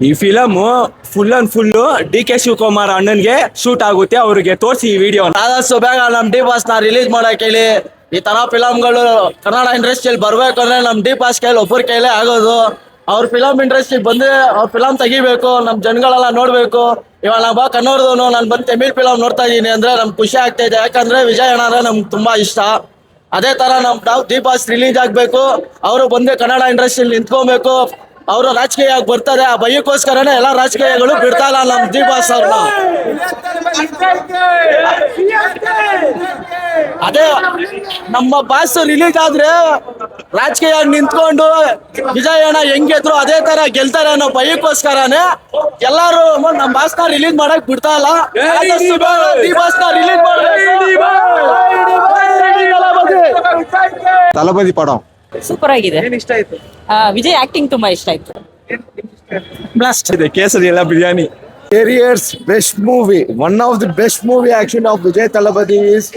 ಈ film full and full D K. Shivakumar ಅಣ್ಣನ್ಗೆ shoot ಆಗುತ್ತೆ. ಅವ್ರಿಗೆ ತೋರಿಸಿ ಈ ವಿಡಿಯೋ. ಆದಷ್ಟು ಬೇಗ ನಮ್ ಡಿ ಬಾಸ್ ನ ರಿಲೀಸ್ ಮಾಡಕ್ ಹೇಳಿ. ಈ ತರ ಫಿಲಮ್ಗಳು ಕನ್ನಡ ಇಂಡಸ್ಟ್ರಿಯಲ್ಲಿ ಬರ್ಬೇಕು ಅಂದ್ರೆ ನಮ್ ಡಿ ಬಾಸ್ ಕೈಲಿ ಒಬ್ಬರ ಕೈಲೇ ಆಗೋದು. ಅವ್ರ ಫಿಲಮ್ ಇಂಡಸ್ಟ್ರಿ ಬಂದ್ರೆ ಅವ್ರ ಫಿಲಮ್ ತೆಗಿಬೇಕು, ನಮ್ ಜನಗಳೆಲ್ಲ ನೋಡ್ಬೇಕು. ಇವಾಗ ನಾ ಕನ್ನಡದವನು, ನಾನು ಬಂದು ತಮಿಳ್ ಫಿಲಮ್ ನೋಡ್ತಾ ಇದೀನಿ ಅಂದ್ರೆ ನಮ್ಗೆ ಖುಷಿ ಆಗ್ತಾ ಇದೆ. ಯಾಕಂದ್ರೆ ವಿಜಯ್ ಅಣ್ಣ ನಮ್ಗೆ ತುಂಬಾ ಇಷ್ಟ. ಅದೇ ತರ ನಾವು ಡಿ ಬಾಸ್ ರಿಲೀಸ್ ಆಗ್ಬೇಕು, ಅವರು ಬಂದು ಕನ್ನಡ ಇಂಡಸ್ಟ್ರಿಯಲ್ಲಿ ನಿಂತ್ಕೊಬೇಕು. ಅವರು ರಾಜಕೀಯ ಬರ್ತಾರೆ, ಆ ಭಯಕ್ಕೋಸ್ಕರನೇ ಎಲ್ಲಾ ರಾಜಕೀಯಗಳು ಬಿಡ್ತಾ ಇಲ್ಲ ನಮ್ ಡಿ ಬಾಸ್ ಅವ್ರನ್ನ. ಅದೇ ನಮ್ಮ ಬಾಸ್ ರಿಲೀಸ್ ಆದ್ರೆ ರಾಜಕೀಯ ನಿಂತ್ಕೊಂಡು ವಿಜಯ್ ಅಣ್ಣ ಹೆಂಗಿದ್ರು ಅದೇ ತರ ಗೆಲ್ತಾರೆ ಅನ್ನೋ ಭಯಕ್ಕೋಸ್ಕರನೇ ಎಲ್ಲಾರು ನಮ್ ಬಾಸ್ ನ ರಿಲೀಸ್ ಮಾಡಕ್ ಬಿಡ್ತಾ ಇಲ್ಲ. ಡಿ ಬಾಸ್ ನ ರಿಲೀಸ್ ಮಾಡ್ಬೇಕು. ತಲಪತಿ ಪಡ ಸೂಪರ್ ಆಗಿದೆ. ವಿಜಯ್ ಆಕ್ಟಿಂಗ್ ತುಂಬಾ ಇಷ್ಟ ಆಯ್ತು. ಬ್ಲಾಸ್ಟ್ ಇದೆ ಕೇಸರಿ ಎಲ್ಲ biryani. Career's best movie, one of the best movie action of Vijay Thalapathy is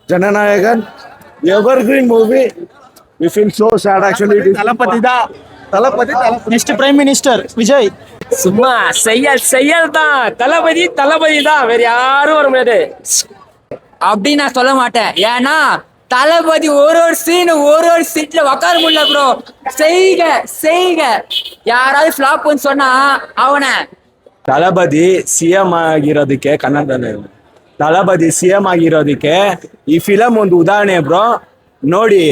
Jananayagan. Evergreen movie. We feel so sad actually. Thalapathy next prime minister Vijay. சும்மா செயல் தான். தளபதி தான், வேற யாரும் வர முடியாது. அப்படி நான் சொல்ல மாட்டேன். ஏன்னா தளபதி ஒரு சீட்ல உட்கார முடியல ப்ரோ. செய்க யாராவது ஃபிளாப்னு சொன்னா அவனை. ತಲಬದಿ ಸಿಎಂ ಆಗಿರೋದಕ್ಕೆ ತಲಬದಿ ಸಿಎಂ ಆಗಿರೋದಕ್ಕೆ ಈ ಫಿಲಮ್ ಒಂದು ಉದಾಹರಣೆ ಬ್ರೋ. ನೋಡಿ,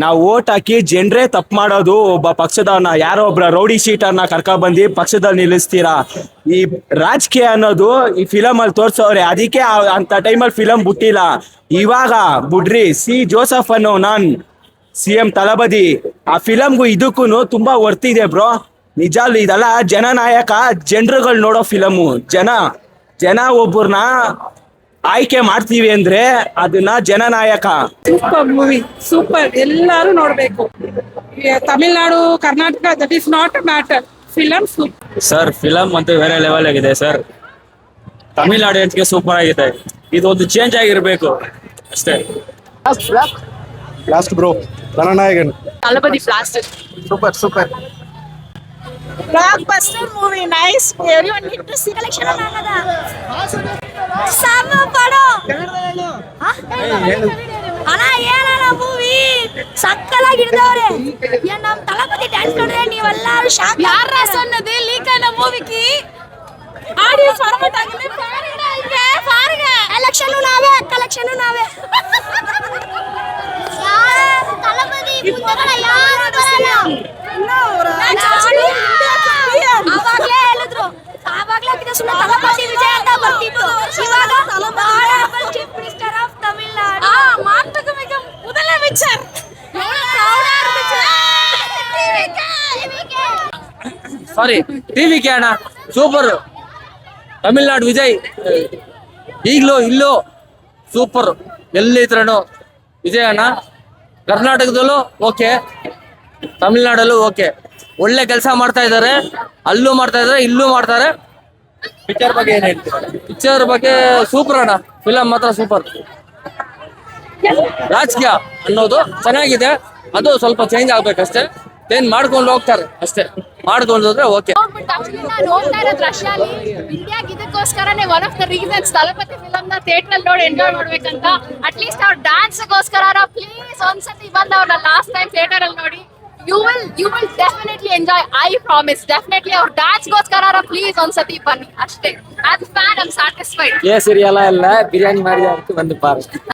ನಾವು ಓಟ್ ಹಾಕಿ ಜನರೇ ತಪ್ಪು ಮಾಡೋದು. ಒಬ್ಬ ಪಕ್ಷದವನ್ನ ಯಾರೋ ಒಬ್ರ ರೌಡಿ ಶೀಟರ್ನ ಕರ್ಕೊಂಡ್ಬಂದು ಪಕ್ಷದಲ್ಲಿ ನಿಲ್ಲಿಸ್ತೀರಾ. ಈ ರಾಜಕೀಯ ಅನ್ನೋದು ಈ ಫಿಲಮ್ ಅಲ್ಲಿ ತೋರ್ಸೋರೆ. ಅದಕ್ಕೆ ಅಂತ ಟೈಮಲ್ಲಿ ಫಿಲಮ್ ಬಿಟ್ಟಿಲ್ಲ. ಇವಾಗ ಬಿಡ್ರಿ. ಜೋಸಫ್ ಅನ್ನೋ ನಾನ್ ಸಿಎಂ ತಲಬದಿ ಆ ಫಿಲಮ್ಗೂ ಇದಕ್ಕೂ ತುಂಬಾ ವರ್ತಿದೆ ಬ್ರೋ. ನಿಜ ಇದೆಲ್ಲ ಜನನಾಯಕ. ಜನರುಗಳು ನೋಡೋ ಫಿಲಮು. ಜನ ಒಬ್ಬರನ್ನ ಆಯ್ಕೆ ಮಾಡ್ತೀವಿ ಅಂದ್ರೆ ಅದನ್ನ ಜನನಾಯಕ. Super movie, super. ಎಲ್ಲರೂ ನೋಡ್ಬೇಕು. Tamil Nadu, Karnataka, that is not a matter. Film super sir, film ಅಂತೂ ಬೇರೆ ಲೆವೆಲ್ ಆಗಿದೆ ಸರ್. ತಮಿಳ್ನಾಡು ಆಡಿಯನ್ಸ್ಗೆ ಸೂಪರ್ ಆಗಿದೆ. ಇದೊಂದು ಚೇಂಜ್ ಆಗಿರ್ಬೇಕು ಅಷ್ಟೇ. Last bro Jananayagan. Thalapathy blast. Super. Blockbuster movie, nice. Everyone need to see collection annada. Sama padam. Ana ಏನನ ಮೂವಿ ಸಕ್ಕಲಾಗಿಡ್ದವ್ರೆ. ನಮ್ ತಲಪತಿ ಡ್ಯಾನ್ಸ್ ನೋಡಿದ್ರೆ ನೀವೆಲ್ಲರೂ ಶಾಕ್. ಯಾರ ಸೊನ್ನದು ಲೀಕ್ ಆದ ಮೂವಿಗೆ ಆಡಿಯನ್ಸ್ ಫಾರ್ಮಟ್ ಆಗಿದೆ. ಫಾರ್ಗ ಎಲೆಕ್ಷನ್ ನಾವೇ, ಕಲೆಕ್ಷನ್ ನಾವೇ. ತಲಪತಿ ಮುಂದಗಡೆ ಯಾರು ಬರಲ್ಲ. ಆವಾಗ್ಲೇ ಹೇಳಿದ್ರು, ಆವಾಗ್ಲೇ ಸುಮ್ಮನೆ ತಲಪತಿ ವಿಜಯ್ ಅಂತ ಬರ್ತಿತ್ತು. ಇವಾಗ ಚೀಫ್ ಮಿನಿಸ್ಟರ್ ಆಫ್ ತಮಿಳ್ನಾಡು. ಮಾತುಕತೆ ಮೊದಲ ವಿಚಾರ ಸಾರಿ, ಟಿವಿಕೆ ಅಣ್ಣ ಸೂಪರ್. ತಮಿಳ್ನಾಡು ವಿಜಯ್ ಈಗಲೂ ಇಲ್ಲೂ ಸೂಪರ್. ಎಲ್ಲಿದ್ರೂ ವಿಜಯ್ ಅಣ್ಣ. ಕರ್ನಾಟಕದಲ್ಲೂ ಓಕೆ, ತಮಿಳ್ನಾಡಲ್ಲೂ ಓಕೆ. ಒಳ್ಳೆ ಕೆಲಸ ಮಾಡ್ತಾ ಇದ್ದಾರೆ. ಅಲ್ಲೂ ಮಾಡ್ತಾ ಇದ್ದಾರೆ, ಇಲ್ಲೂ ಮಾಡ್ತಾರೆ. ಪಿಕ್ಚರ್ ಬಗ್ಗೆ ಏನ್ ಹೇಳ್ತೀರಾ? ಪಿಕ್ಚರ್ ಬಗ್ಗೆ ಸೂಪರ್ ಅಣ್ಣ. ಫಿಲಮ್ ಮಾತ್ರ ಸೂಪರ್. ರಾಜಕೀಯ ಅನ್ನೋದು ಚೆನ್ನಾಗಿದೆ, ಅದು ಸ್ವಲ್ಪ ಚೇಂಜ್ ಆಗ್ಬೇಕಷ್ಟೇ. ಚೇಂಜ್ ಮಾಡ್ಕೊಂಡು ಹೋಗ್ತಾರೆ ಅಷ್ಟೇ. ಮಾಡ್ಕೊಂಡು ಹೋದ್ರೆ ಓಕೆ. ನೋಡ್ತಾ ಇರೋದು ರಷ್ಯಾಲಿ ಇಂಡಿಯಾಗೆ. ಇದಕ್ಕೋಸ್ಕರನೇ one of the reasons Thalapathy film ನ ಥಿಯೇಟರ್ ಅಲ್ಲಿ ನೋಡಿ ಎಂಜಾಯ್ ಮಾಡ್ಬೇಕಂತ. ಅಟ್ಲೀಸ್ಟ್ ಅವ್ರ ಡ್ಯಾನ್ಸ್ ಗೋಸ್ಕರ ಪ್ಲೀಸ್ ಒಂದ್ಸತಿ ಬಂದು ಅವ್ರನ್ನ ಲಾಸ್ಟ್ ಟೈಮ್ ಥಿಯೇಟರ್ ಅಲ್ಲಿ ನೋಡಿ. You will definitely enjoy. I promise. Definitely our dance ಗೋಸ್ಕರ ಪ್ಲೀಸ್ ಒಂದ್ಸತಿ ಬನ್ನಿ ಅಷ್ಟೇ. As fan I'm satisfied. ಕೇಸರಿ ಎಲ್ಲ ಬಿರಿಯಾನಿ ಮಾಡಿ ಬಂದು ಪಾರು.